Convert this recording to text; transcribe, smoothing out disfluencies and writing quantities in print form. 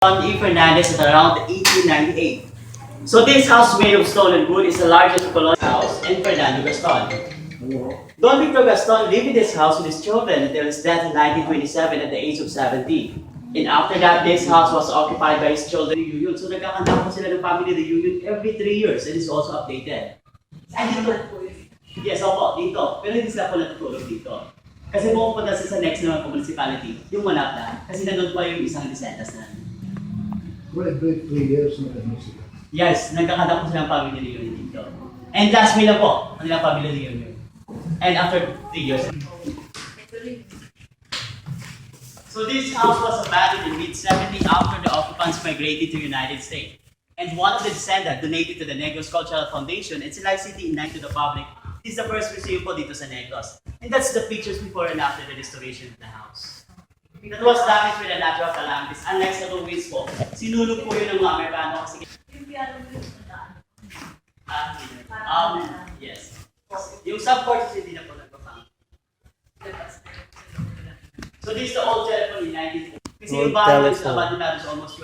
John E. Fernandez at around 1898. So this house made of stone and wood is the largest colonial house in Fernando Gaston. Don Victor Gaston lived in this house with his children until his death in 1927 at the age of 70. And after that, this house was occupied by his children reunion. So nagkakanta po sila ng family reunion every 3 years and it's also updated. And dito, yes, opo, dito. Pero hindi sila po natutulog dito. Kasi pumunta sa next na municipality, yung Manapta, kasi nandun pa yung isang lisentas na. Well, every 3 years na ano sila. Yes, nagkakanta po silang family reunion dito. And last May na po, ang nilang family reunion. And after 3 years. So this house was abandoned in mid-70 after the occupants migrated to the United States. And one of the descendants donated to the Negros Cultural Foundation and Silay City Night to the public. This is the first museum po dito sa Negros. And that's the pictures before and after the restoration of the house. That was damaged with the natural calamities. Unlike sa ruins po, sinulog po yun ng mga Amerikano kasi... Yes. Yung subcourts hindi na po nagpapang. So this is the old telephone in 1940. Kasi yung bahay is abandoned almost